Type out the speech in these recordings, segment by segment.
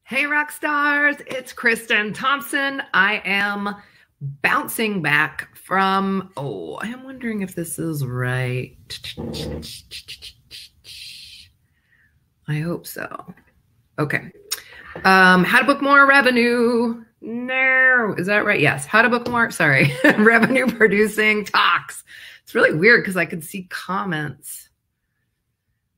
Hey, rock stars, it's Kristin Thompson. I am bouncing back from, I am wondering if this is right. I hope so. Okay. How to book more revenue. No, is that right? Yes. How to book more, sorry, revenue producing talks. It's really weird because I can see comments.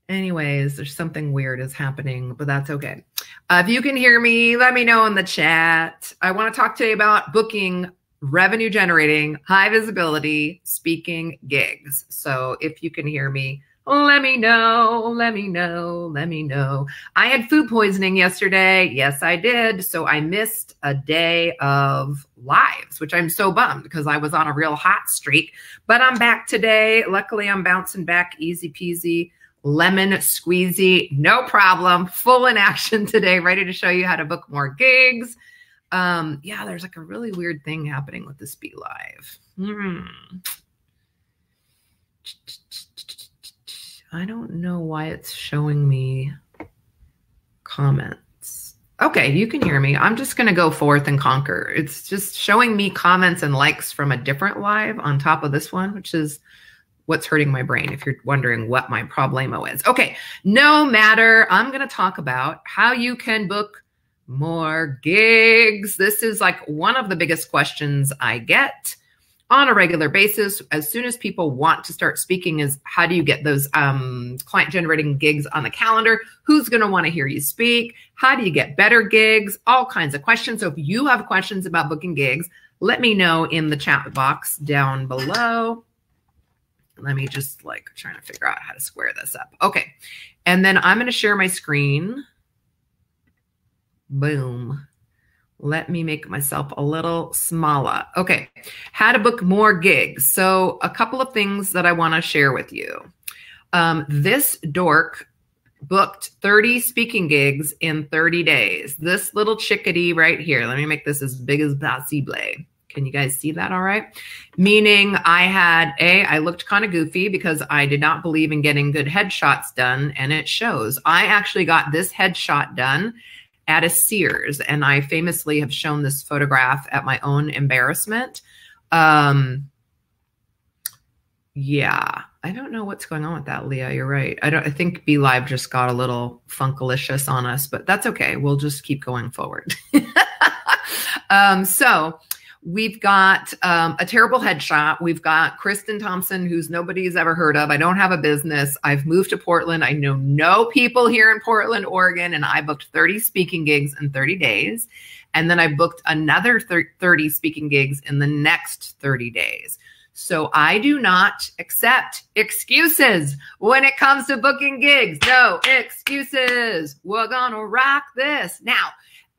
Anyways, there's something weird is happening, but that's okay. If you can hear me, let me know in the chat. I want to talk to you about booking revenue generating, high visibility speaking gigs. So if you can hear me, let me know, let me know, let me know. I had food poisoning yesterday. Yes, I did. So I missed a day of lives, which I'm so bummed because I was on a real hot streak, but I'm back today. Luckily, I'm bouncing back easy peasy. Lemon squeezy, no problem. Full in action today, ready to show you how to book more gigs. Yeah, there's like a really weird thing happening with this Be Live. I don't know why it's showing me comments. Okay, you can hear me. I'm just going to go forth and conquer. It's just showing me comments and likes from a different live on top of this one, which is what's hurting my brain, if you're wondering what my problemo is. Okay, no matter. I'm going to talk about how you can book more gigs. This is like one of the biggest questions I get on a regular basis. As soon as people want to start speaking is how do you get those client generating gigs on the calendar? Who's going to want to hear you speak? How do you get better gigs? All kinds of questions. So if you have questions about booking gigs, let me know in the chat box down below. Let me just trying to figure out how to square this up. Okay. And then I'm going to share my screen. Boom. Let me make myself a little smaller. Okay. How to book more gigs. So a couple of things that I want to share with you. This dork booked 30 speaking gigs in 30 days. This little chickadee right here. Let me make this as big as possible. Can you guys see that all right? Meaning I looked kind of goofy because I did not believe in getting good headshots done, and it shows. I actually got this headshot done at a Sears, and I famously have shown this photograph at my own embarrassment. Yeah, I don't know what's going on with that, Leah. You're right. I think Be Live just got a little funkalicious on us, but that's okay. We'll just keep going forward. So we've got a terrible headshot. We've got Kristen Thompson, who's nobody's ever heard of. I don't have a business. I've moved to Portland. I know no people here in Portland, Oregon, and I booked 30 speaking gigs in 30 days. And then I booked another 30 speaking gigs in the next 30 days. So I do not accept excuses when it comes to booking gigs. No excuses. We're gonna rock this. Now,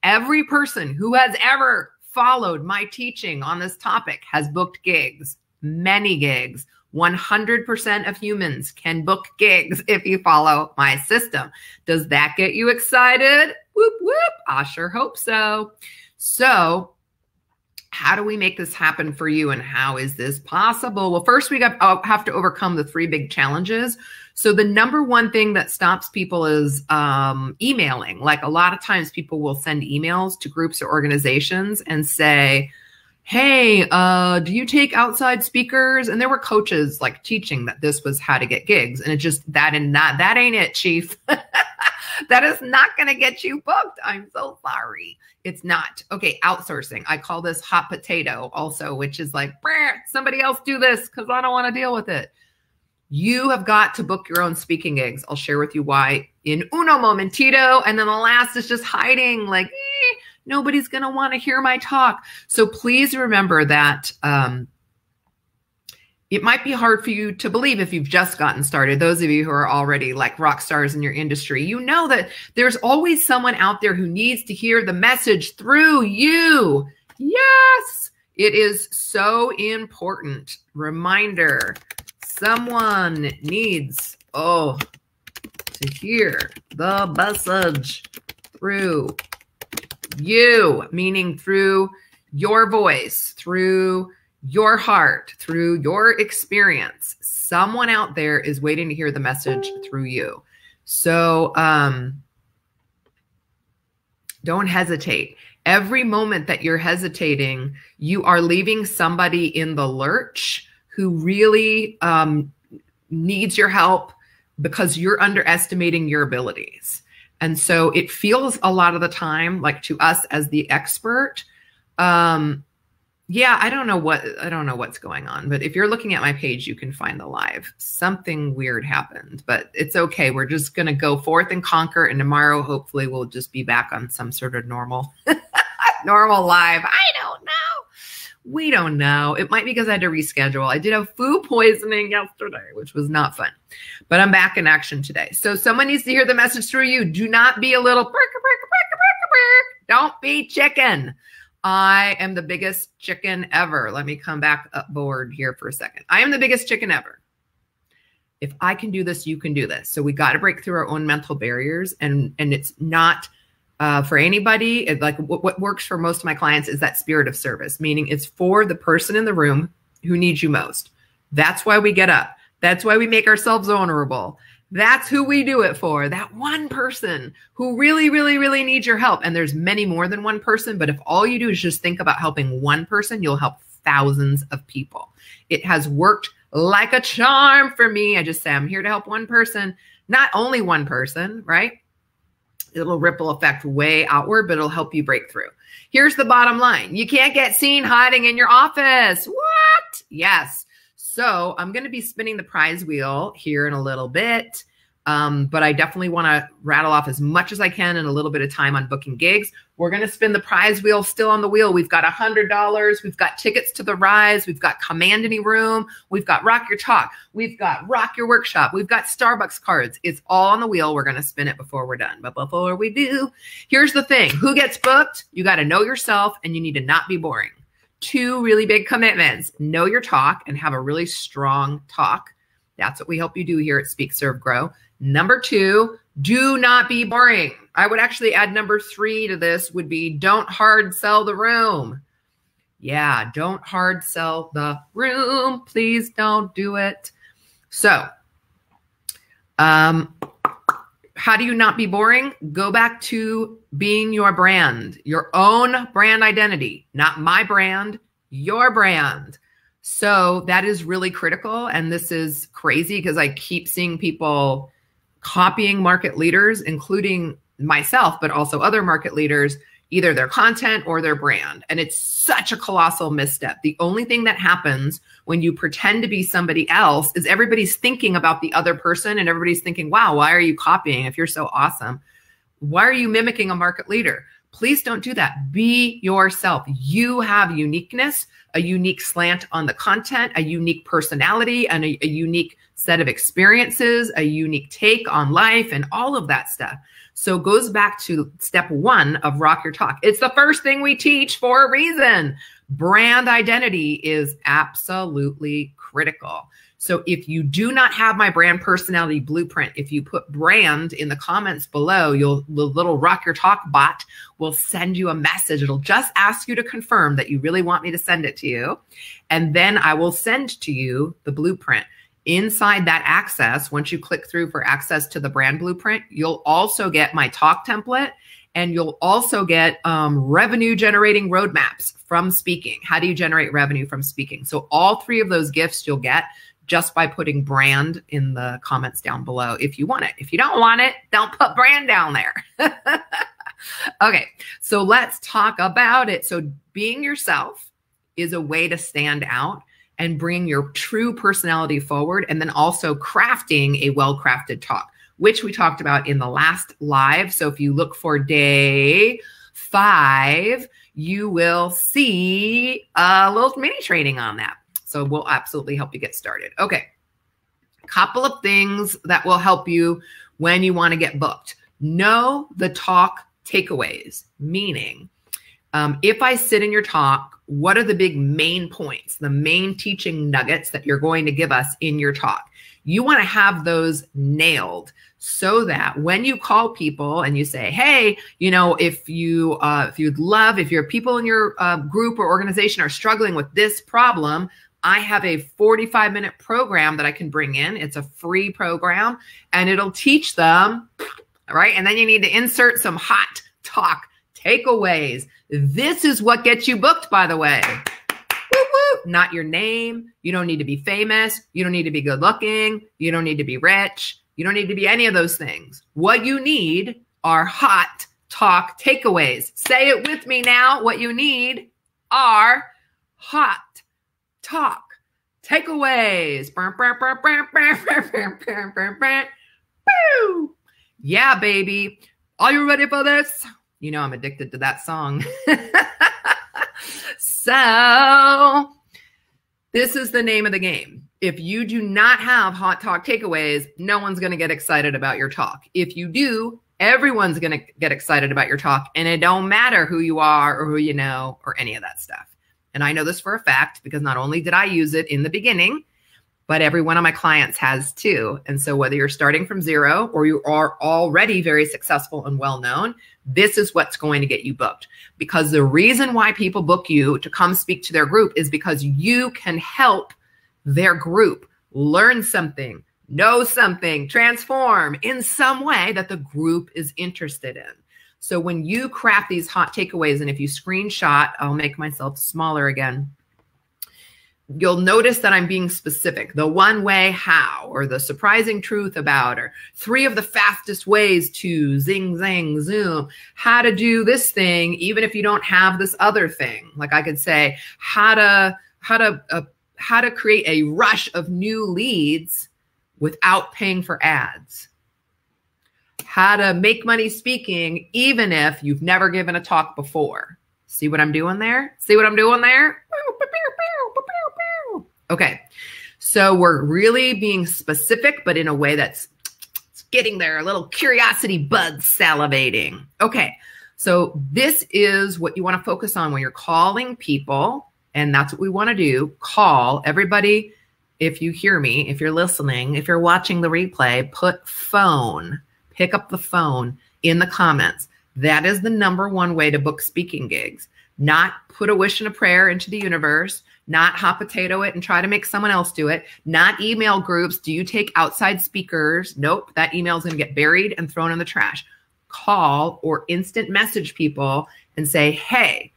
every person who has ever followed my teaching on this topic has booked gigs, many gigs. 100% of humans can book gigs if you follow my system. Does that get you excited? Whoop, whoop. I sure hope so. So how do we make this happen for you, and how is this possible? Well, first we have to overcome the 3 big challenges. So the number one thing that stops people is emailing. Like a lot of times people will send emails to groups or organizations and say, hey, do you take outside speakers? And there were coaches teaching that this was how to get gigs. And it just, that ain't it, chief. That is not going to get you booked. I'm so sorry. It's not. Okay, outsourcing. I call this hot potato also, which is somebody else do this because I don't want to deal with it. You have got to book your own speaking gigs. I'll share with you why in uno momentito. And then the last is just hiding. Nobody's going to want to hear my talk. So please remember that it might be hard for you to believe if you've just gotten started. Those of you who are already rock stars in your industry, you know that there's always someone out there who needs to hear the message through you. Yes, it is so important. Reminder. Someone needs, to hear the message through you, meaning through your voice, through your heart, through your experience. Someone out there is waiting to hear the message through you. So Don't hesitate. Every moment that you're hesitating, you are leaving somebody in the lurch who really needs your help because you're underestimating your abilities. And so it feels a lot of the time like to us as the expert, yeah, I don't know what's going on, but if you're looking at my page, you can find the live. Something weird happened, but it's okay. We're just going to go forth and conquer. And tomorrow, hopefully we'll just be back on some sort of normal live. I don't know. We don't know. It might be because I had to reschedule. I did have food poisoning yesterday, which was not fun, but I'm back in action today. So someone needs to hear the message through you. Do not be a little, don't be chicken. I am the biggest chicken ever. Let me come back up board here for a second. I am the biggest chicken ever. If I can do this, you can do this. So we got to break through our own mental barriers, and it's not for anybody. Like what works for most of my clients is that spirit of service, meaning it's for the person in the room who needs you most. That's why we get up. That's why we make ourselves vulnerable. That's who we do it for. That one person who really, really, really needs your help. And there's many more than one person, but if all you do is just think about helping one person, you'll help thousands of people. It has worked like a charm for me. I just say, I'm here to help one person, not only one person, right? It'll ripple effect way outward, but it'll help you break through. Here's the bottom line. You can't get seen hiding in your office. What? Yes. So I'm going to be spinning the prize wheel here in a little bit, but I definitely want to rattle off as much as I can in a little bit of time on booking gigs. We're going to spin the prize wheel still on the wheel. We've got $100. We've got tickets to the Rise. We've got Command Any Room. We've got Rock Your Talk. We've got Rock Your Workshop. We've got Starbucks cards. It's all on the wheel. We're going to spin it before we're done. But before we do, here's the thing. Who gets booked? You got to know yourself, and you need to not be boring. 2 really big commitments. Know your talk and have a really strong talk. That's what we help you do here at Speak, Serve, Grow. Number 2, do not be boring. I would actually add number 3 to this would be don't hard sell the room. Yeah, don't hard sell the room. Please don't do it. So, how do you not be boring? Go back to being your brand, your own brand identity, not my brand, your brand. So that is really critical. And this is crazy because I keep seeing people copying market leaders, including myself, but also other market leaders, either their content or their brand. And it's such a colossal misstep. The only thing that happens when you pretend to be somebody else is everybody's thinking about the other person, and everybody's thinking, wow, why are you copying if you're so awesome? Why are you mimicking a market leader? Please don't do that. Be yourself. You have uniqueness, a unique slant on the content, a unique personality, and a unique set of experiences, a unique take on life, and all of that stuff. So it goes back to step 1 of Rock Your Talk. It's the first thing we teach for a reason. Brand identity is absolutely critical. So if you do not have my brand personality blueprint, if you put brand in the comments below, the little Rock Your Talk bot will send you a message. It'll just ask you to confirm that you really want me to send it to you. And then I will send to you the blueprint. Inside that access, once you click through for access to the brand blueprint, you'll also get my talk template, and you'll also get revenue generating roadmaps from speaking. How do you generate revenue from speaking? So all 3 of those gifts you'll get just by putting brand in the comments down below if you want it. If you don't want it, don't put brand down there. Okay, so let's talk about it. So being yourself is a way to stand out and bring your true personality forward, and then also crafting a well-crafted talk, which we talked about in the last live. So if you look for day 5, you will see a little mini training on that. So we'll absolutely help you get started. Okay, a couple of things that will help you when you want to get booked. Know the talk takeaways, meaning if I sit in your talk, what are the big main points, the main teaching nuggets that you're going to give us in your talk? You want to have those nailed so that when you call people and you say, hey, you know, if your people in your group or organization are struggling with this problem, I have a 45-minute program that I can bring in. It's a free program, and it'll teach them, right? And then you need to insert some hot talk takeaways. This is what gets you booked, by the way. Woo woo. Not your name. You don't need to be famous. You don't need to be good looking. You don't need to be rich. You don't need to be any of those things. What you need are hot talk takeaways. Say it with me now. What you need are hot talk takeaways. Yeah, baby. Are you ready for this? You know I'm addicted to that song. So this is the name of the game. If you do not have hot talk takeaways, no one's going to get excited about your talk. If you do, everyone's going to get excited about your talk, and it don't matter who you are or who you know or any of that stuff. And I know this for a fact because not only did I use it in the beginning, but every one of my clients has too. And so whether you're starting from zero or you are already very successful and well-known, this is what's going to get you booked. Because the reason why people book you to come speak to their group is because you can help their group learn something, know something, transform in some way that the group is interested in. So when you craft these hot takeaways, and if you screenshot, I'll make myself smaller again. You'll notice that I'm being specific. The one way how, or the surprising truth about, or 3 of the fastest ways to zing, zang, zoom, how to do this thing, even if you don't have this other thing. Like I could say how to create a rush of new leads without paying for ads. How to make money speaking, even if you've never given a talk before. See what I'm doing there? See what I'm doing there? Okay, so we're really being specific, but in a way that's getting there, a little curiosity bud salivating. Okay, so this is what you want to focus on when you're calling people, and that's what we want to do. Call everybody. If you hear me, if you're listening, if you're watching the replay, put phone, pick up the phone in the comments. That is the #1 way to book speaking gigs. Not put a wish and a prayer into the universe, not hot potato it and try to make someone else do it, not email groups. Do you take outside speakers? Nope. That email is going to get buried and thrown in the trash. Call or instant message people and say, hey,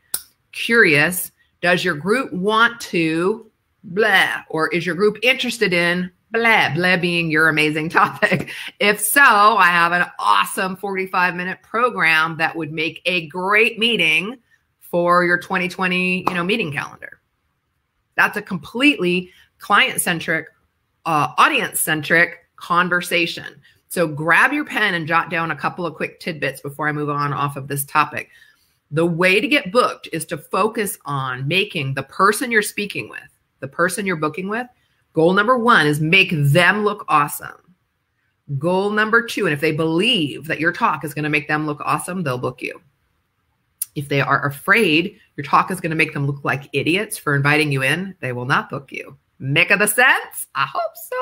curious, does your group want to blah, or is your group interested in blah, blah being your amazing topic? If so, I have an awesome 45-minute program that would make a great meeting for your 2020, meeting calendar. That's a completely client-centric, audience-centric conversation. So grab your pen and jot down a couple of quick tidbits before I move on off of this topic. The way to get booked is to focus on making the person you're speaking with, the person you're booking with, goal #1 is make them look awesome. Goal #2, and if they believe that your talk is going to make them look awesome, they'll book you. If they are afraid your talk is going to make them look like idiots for inviting you in, they will not book you. Make the sense? I hope so.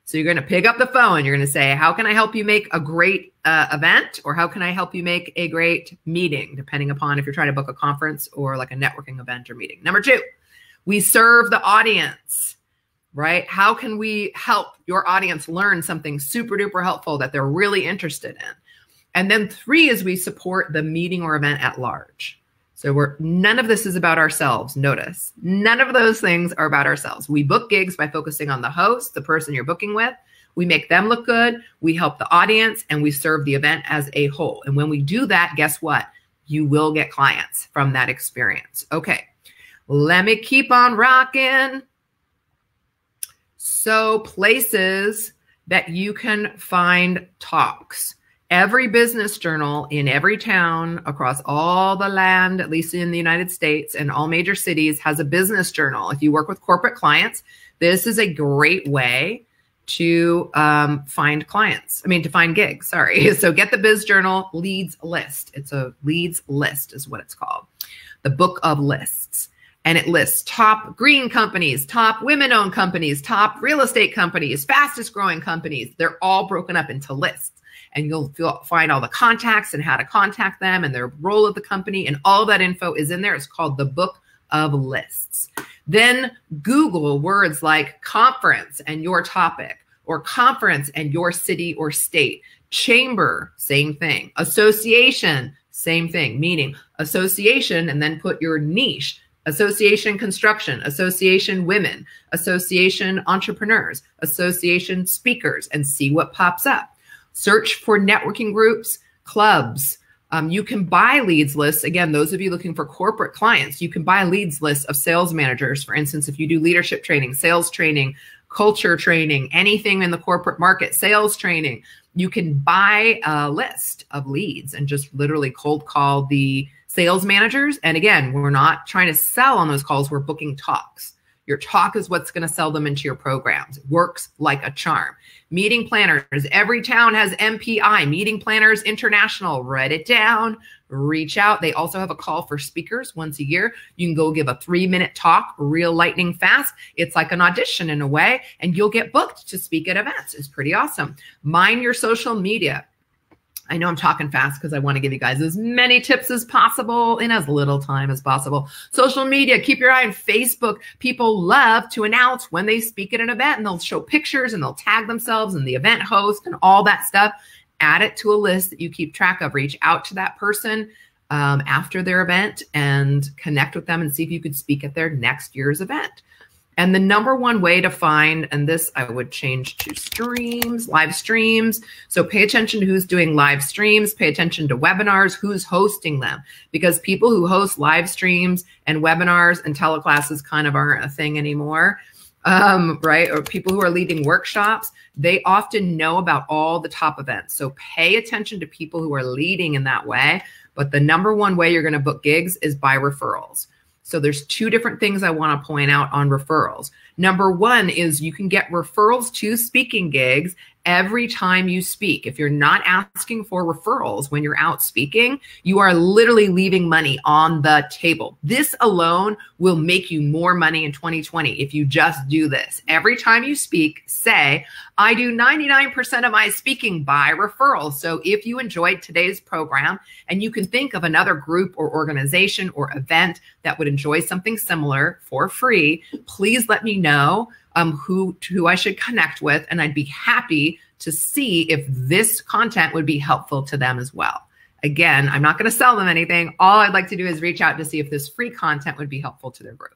So you're going to pick up the phone. You're going to say, how can I help you make a great event? Or how can I help you make a great meeting? Depending upon if you're trying to book a conference or like a networking event or meeting. #2, we serve the audience, right? How can we help your audience learn something super duper helpful that they're really interested in? And then 3 is we support the meeting or event at large. So none of this is about ourselves. Notice, none of those things are about ourselves. We book gigs by focusing on the host, the person you're booking with. We make them look good. We help the audience, and we serve the event as a whole. And when we do that, guess what? You will get clients from that experience. Okay, let me keep on rocking. So places that you can find talks. Every business journal in every town across all the land, at least in the United States and all major cities, has a business journal. If you work with corporate clients, this is a great way to find clients. To find gigs, sorry. So get the Biz Journal leads list. It's a leads list is what it's called. The book of lists. And it lists top green companies, top women-owned companies, top real estate companies, fastest growing companies. They're all broken up into lists. And you'll find all the contacts and how to contact them and their role at the company. And all that info is in there. It's called the Book of Lists. Then Google words like conference and your topic, or conference and your city or state. Chamber, same thing. Association, Same thing, meaning association, and then put your niche. Association construction, association women, association entrepreneurs, association speakers, and see what pops up. Search for networking groups, clubs. You can buy leads lists. Again, those of you looking for corporate clients, you can buy leads lists of sales managers. For instance, if you do leadership training, sales training, culture training, anything in the corporate market, sales training, you can buy a list of leads and just literally cold call the sales managers. And again, we're not trying to sell on those calls. We're booking talks. Your talk is what's going to sell them into your programs. It works like a charm. Meeting planners. Every town has MPI, Meeting Planners International. Write it down. Reach out. They also have a call for speakers once a year. You can go give a 3-minute talk, real lightning fast. It's like an audition in a way, and you'll get booked to speak at events. It's pretty awesome. Mind your social media. I know I'm talking fast because I want to give you guys as many tips as possible in as little time as possible. Social media, keep your eye on Facebook. People love to announce when they speak at an event, and they'll show pictures and they'll tag themselves and the event host and all that stuff. Add it to a list that you keep track of. Reach out to that person after their event and connect with them and see if you could speak at their next year's event. And the number one way to find, and this I would change to streams, live streams. So pay attention to who's doing live streams, pay attention to webinars, who's hosting them, because people who host live streams and webinars and teleclasses kind of aren't a thing anymore, right? Or people who are leading workshops, they often know about all the top events. So pay attention to people who are leading in that way. But the number one way you're going to book gigs is by referrals. So there's 2 different things I want to point out on referrals. Number one is you can get referrals to speaking gigs every time you speak. If you're not asking for referrals when you're out speaking, you are literally leaving money on the table. This alone will make you more money in 2020 if you just do this. Every time you speak, say, I do 99% of my speaking by referrals. So if you enjoyed today's program and you can think of another group or organization or event that would enjoy something similar for free, please let me know who I should connect with, and I'd be happy to see if this content would be helpful to them as well. Again, I'm not going to sell them anything. All I'd like to do is reach out to see if this free content would be helpful to their group.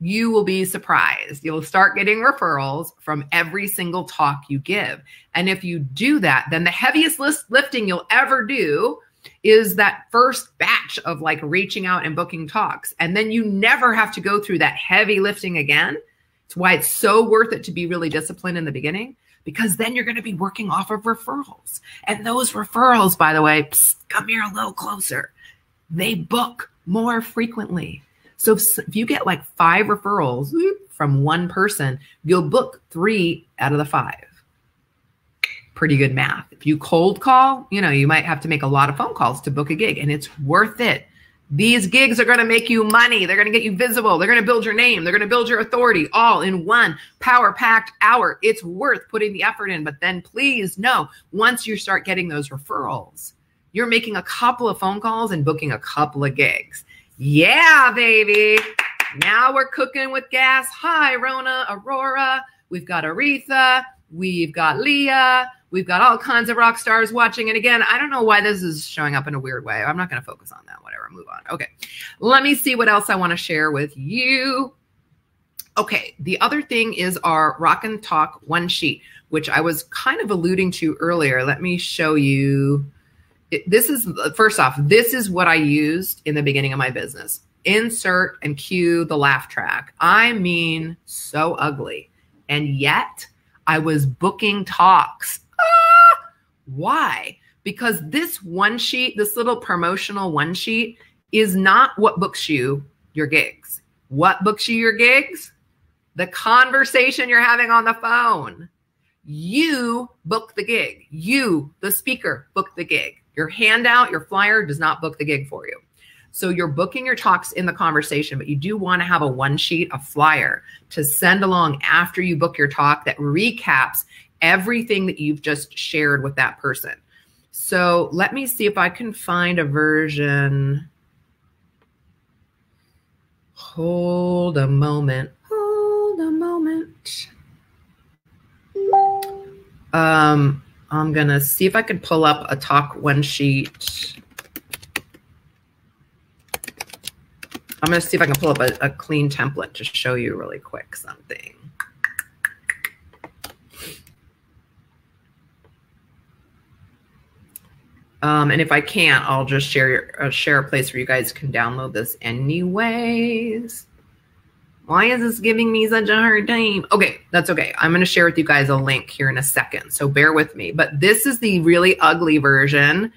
You will be surprised. You'll start getting referrals from every single talk you give. And if you do that, then the heaviest lifting you'll ever do is that first batch of like reaching out and booking talks. And then you never have to go through that heavy lifting again. It's why it's so worth it to be really disciplined in the beginning, because then you're going to be working off of referrals. And those referrals, by the way, come here a little closer, they book more frequently. So if you get like 5 referrals from one person, you'll book 3 out of the 5. Pretty good math. If you cold call, you might have to make a lot of phone calls to book a gig, and it's worth it. These gigs are going to make you money. They're going to get you visible. They're going to build your name. They're going to build your authority all in one power-packed hour. It's worth putting the effort in. But then please know, once you start getting those referrals, you're making a couple of phone calls and booking a couple of gigs. Yeah, baby. Now we're cooking with gas. Hi, Rona, Aurora. We've got Aretha. We've got Leah. We've got all kinds of rock stars watching. And again, I don't know why this is showing up in a weird way. I'm not going to focus on that. Whatever, move on. Okay, let me see what else I want to share with you. Okay, the other thing is our Rockin' Talk one sheet, which I was kind of alluding to earlier. Let me show you. This is, first off, this is what I used in the beginning of my business. Insert and cue the laugh track. I mean, so ugly. And yet I was booking talks. Why? Because this one sheet, this little promotional one sheet, is not what books you your gigs. What books you your gigs? The conversation you're having on the phone. You book the gig. You, the speaker, book the gig. Your handout, your flyer does not book the gig for you. So you're booking your talks in the conversation, but you do want to have a one sheet, a flyer to send along after you book your talk that recaps everything that you've just shared with that person. So let me see if I can find a version. Hold a moment. Hold a moment. I'm going to see if I can pull up a talk one sheet. I'm going to see if I can pull up a clean template to show you really quick something. And if I can't, I'll just share a place where you guys can download this anyways. Why is this giving me such a hard time? Okay, that's okay. I'm going to share with you guys a link here in a second, so bear with me. But this is the really ugly version.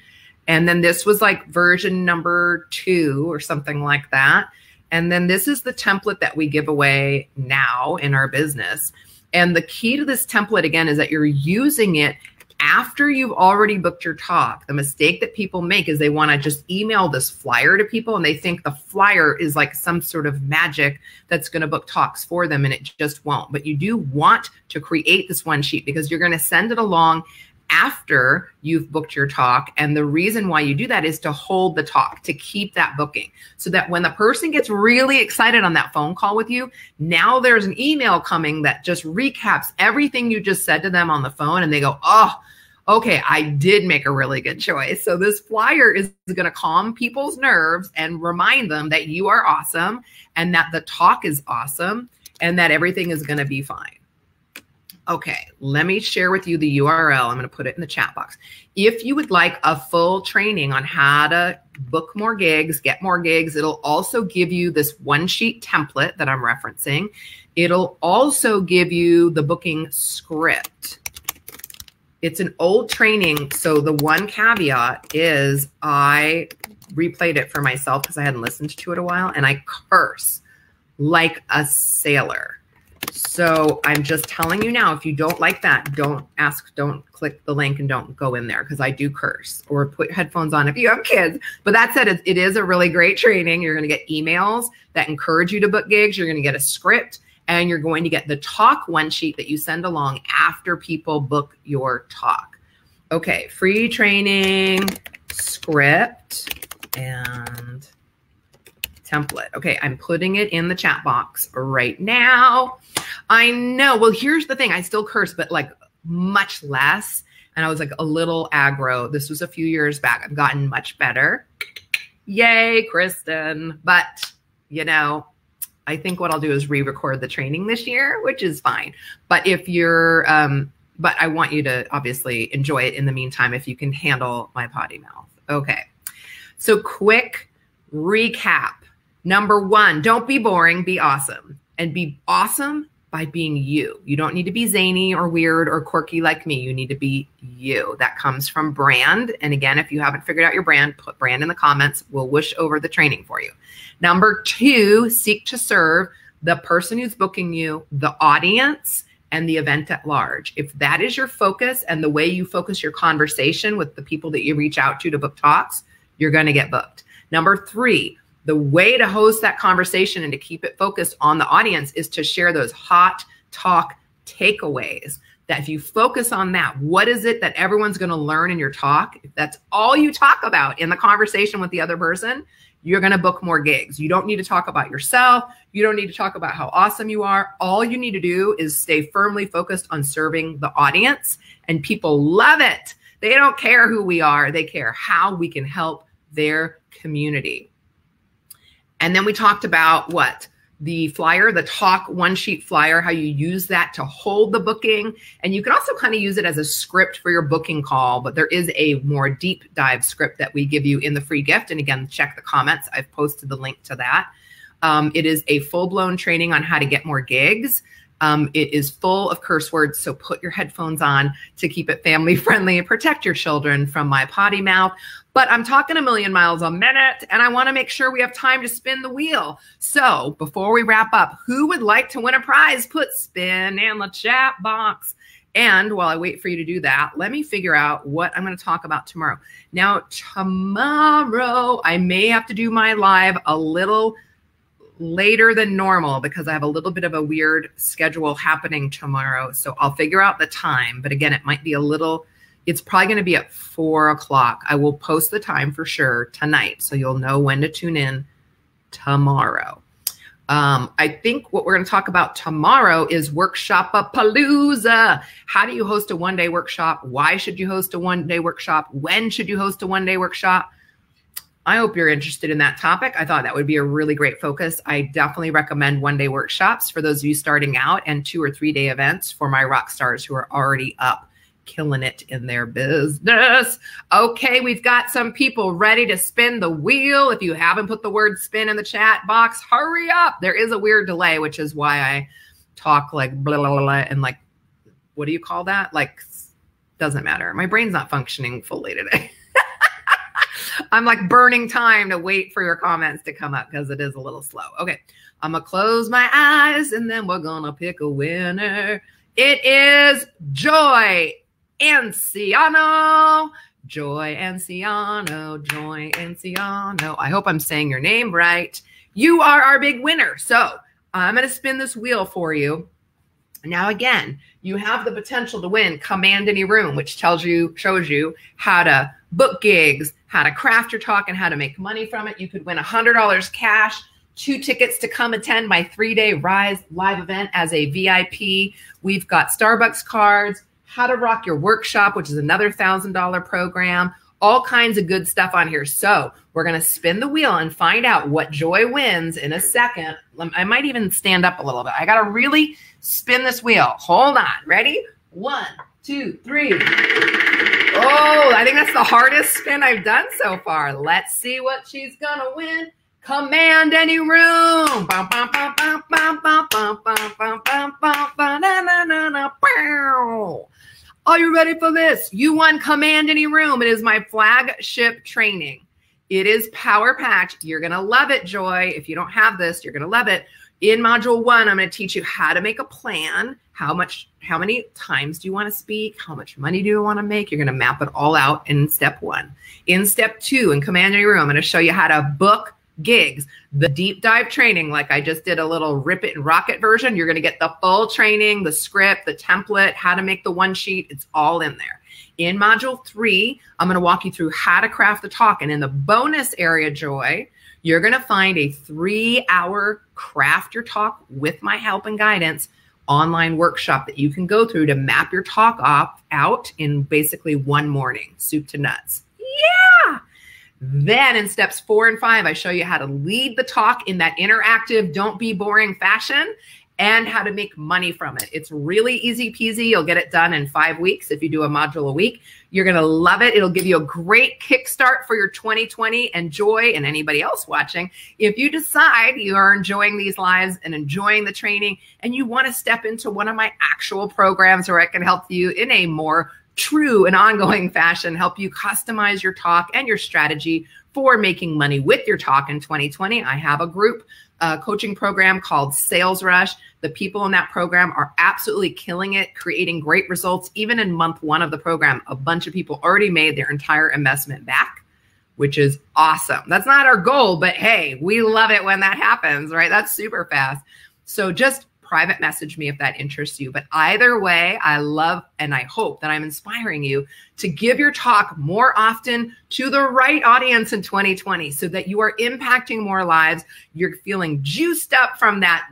And then this was like version number 2 or something like that. And then this is the template that we give away now in our business. And the key to this template, again, is that you're using it after you've already booked your talk. The mistake that people make is they want to just email this flyer to people, and they think the flyer is like some sort of magic that's going to book talks for them, and it just won't. But you do want to create this one sheet because you're going to send it along after you've booked your talk. And the reason why you do that is to hold the talk, to keep that booking, so that when the person gets really excited on that phone call with you, now there's an email coming that just recaps everything you just said to them on the phone. And they go, oh, okay, I did make a really good choice. So this flyer is going to calm people's nerves and remind them that you are awesome and that the talk is awesome and that everything is going to be fine. Okay, let me share with you the URL. I'm going to put it in the chat box. If you would like a full training on how to book more gigs, get more gigs, it'll also give you this one sheet template that I'm referencing. It'll also give you the booking script. It's an old training, so the one caveat is I replayed it for myself because I hadn't listened to it a while, and I curse like a sailor. So I'm just telling you now, if you don't like that, don't click the link and don't go in there because I do curse, or put headphones on if you have kids. But that said, it is a really great training. You're going to get emails that encourage you to book gigs. You're going to get a script, and you're going to get the talk one sheet that you send along after people book your talk. Okay, free training, script, and template. Okay, I'm putting it in the chat box right now. I know. Well, here's the thing. I still curse, but like much less. And I was like a little aggro. This was a few years back. I've gotten much better. Yay, Kristin. But, you know, I think what I'll do is re-record the training this year, which is fine. But if you're, but I want you to obviously enjoy it in the meantime if you can handle my potty mouth. Okay. So quick recap. Number 1, don't be boring, be awesome. And be awesome by being you. You don't need to be zany or weird or quirky like me. You need to be you. That comes from brand. And again, if you haven't figured out your brand, put brand in the comments. We'll whoosh over the training for you. Number 2, seek to serve the person who's booking you, the audience, and the event at large. If that is your focus and the way you focus your conversation with the people that you reach out to book talks, you're going to get booked. Number 3, the way to host that conversation and to keep it focused on the audience is to share those hot talk takeaways. That if you focus on that, what is it that everyone's going to learn in your talk? If that's all you talk about in the conversation with the other person, you're going to book more gigs. You don't need to talk about yourself. You don't need to talk about how awesome you are. All you need to do is stay firmly focused on serving the audience, and people love it. They don't care who we are. They care how we can help their community. And then we talked about what? The flyer, the talk one sheet flyer, how you use that to hold the booking. And you can also kind of use it as a script for your booking call, but there is a more deep dive script that we give you in the free gift. And again, check the comments. I've posted the link to that. It is a full-blown training on how to get more gigs. It is full of curse words, so put your headphones on to keep it family friendly and protect your children from my potty mouth. But I'm talking a million miles a minute, and I want to make sure we have time to spin the wheel. So before we wrap up, who would like to win a prize? Put spin in the chat box. And while I wait for you to do that, let me figure out what I'm going to talk about tomorrow. Now, tomorrow, I may have to do my live a little later than normal because I have a little bit of a weird schedule happening tomorrow. So I'll figure out the time. But again, it might be a little... It's probably going to be at 4 o'clock. I will post the time for sure tonight, so you'll know when to tune in tomorrow. I think what we're going to talk about tomorrow is Workshop-a-Palooza. How do you host a one-day workshop? Why should you host a one-day workshop? When should you host a one-day workshop? I hope you're interested in that topic. I thought that would be a really great focus. I definitely recommend one-day workshops for those of you starting out and 2 or 3 day events for my rock stars who are already up, killing it in their business. Okay, we've got some people ready to spin the wheel. If you haven't put the word spin in the chat box, hurry up. There is a weird delay, which is why I talk like blah, blah, blah, and like, what do you call that? Like, doesn't matter. My brain's not functioning fully today. I'm like burning time to wait for your comments to come up because it is a little slow. Okay, I'm going to close my eyes and then we're going to pick a winner. It is Joy Anciano. Joy Anciano. Joy Anciano. I hope I'm saying your name right. You are our big winner. So I'm going to spin this wheel for you. Now, again, you have the potential to win Command Any Room, which shows you how to book gigs, how to craft your talk, and how to make money from it. You could win $100 cash, 2 tickets to come attend my 3-day Rise live event as a VIP. We've got Starbucks cards, How to Rock Your Workshop, which is another $1,000 program, all kinds of good stuff on here. So we're going to spin the wheel and find out what Joy wins in a second. I might even stand up a little bit. I got to really spin this wheel. Hold on. Ready? 1, 2, 3. Oh, I think that's the hardest spin I've done so far. Let's see what she's going to win. Command Any Room. Are you ready for this? You won Command Any Room. It is my flagship training. It is power-packed. You're going to love it, Joy. If you don't have this, you're going to love it. In Module 1, I'm going to teach you how to make a plan. How many times do you want to speak? How much money do you want to make? You're going to map it all out in Step 1. In Step 2, in Command Any Room, I'm going to show you how to book gigs. The deep dive training, like I just did a little rip it and rock it version, you're going to get the full training, the script, the template, how to make the one sheet. It's all in there. In Module 3, I'm going to walk you through how to craft the talk. And in the bonus area, Joy, you're going to find a 3-hour craft your talk with my help and guidance online workshop that you can go through to map your talk out in basically one morning, soup to nuts. Yeah. Then in steps 4 and 5, I show you how to lead the talk in that interactive, don't be boring fashion and how to make money from it. It's really easy peasy. You'll get it done in 5 weeks if you do a module a week. You're going to love it. It'll give you a great kickstart for your 2020. And Joy and anybody else watching, if you decide you are enjoying these lives and enjoying the training and you want to step into one of my actual programs where I can help you in a more true and ongoing fashion, help you customize your talk and your strategy for making money with your talk in 2020. I have a group coaching program called Sales Rush. The people in that program are absolutely killing it, creating great results. Even in month 1 of the program, a bunch of people already made their entire investment back, which is awesome. That's not our goal, but hey, we love it when that happens, right? That's super fast. So just private message me if that interests you. But either way, I love and I hope that I'm inspiring you to give your talk more often to the right audience in 2020 so that you are impacting more lives. You're feeling juiced up from that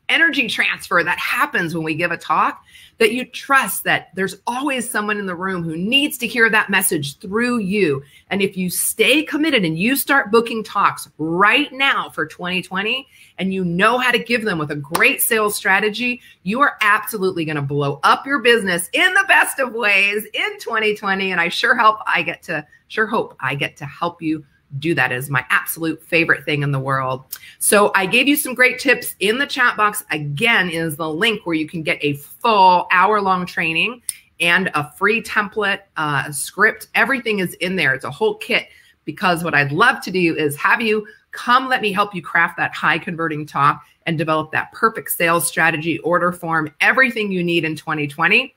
energy transfer that happens when we give a talk, that you trust that there's always someone in the room who needs to hear that message through you. And if you stay committed and you start booking talks right now for 2020, and you know how to give them with a great sales strategy, you are absolutely going to blow up your business in the best of ways in 2020. And I sure hope I get to help you do that. Is my absolute favorite thing in the world. So I gave you some great tips in the chat box. Again, is the link where you can get a full hour-long training and a free template, script. Everything is in there. It's a whole kit, because what I'd love to do is have you come, let me help you craft that high converting talk and develop that perfect sales strategy, order form, everything you need in 2020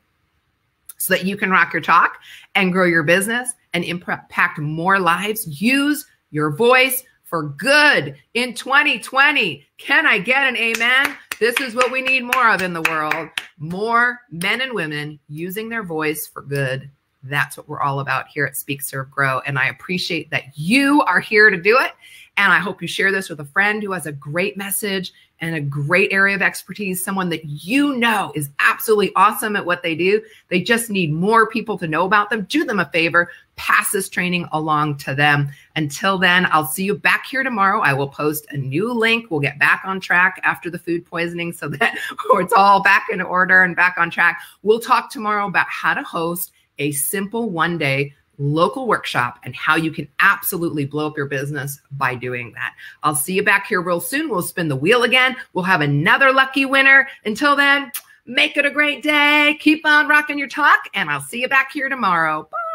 so that you can rock your talk and grow your business and impact more lives. Use your voice for good in 2020. Can I get an amen? This is what we need more of in the world. More men and women using their voice for good. That's what we're all about here at Speak, Serve, Grow. And I appreciate that you are here to do it. And I hope you share this with a friend who has a great message and a great area of expertise, someone that you know is absolutely awesome at what they do. They just need more people to know about them. Do them a favor, pass this training along to them. Until then, I'll see you back here tomorrow. I will post a new link. We'll get back on track after the food poisoning so that it's all back in order and back on track. We'll talk tomorrow about how to host a simple one-day local workshop and how you can absolutely blow up your business by doing that. I'll see you back here real soon. We'll spin the wheel again. We'll have another lucky winner. Until then, make it a great day. Keep on rocking your talk, and I'll see you back here tomorrow. Bye.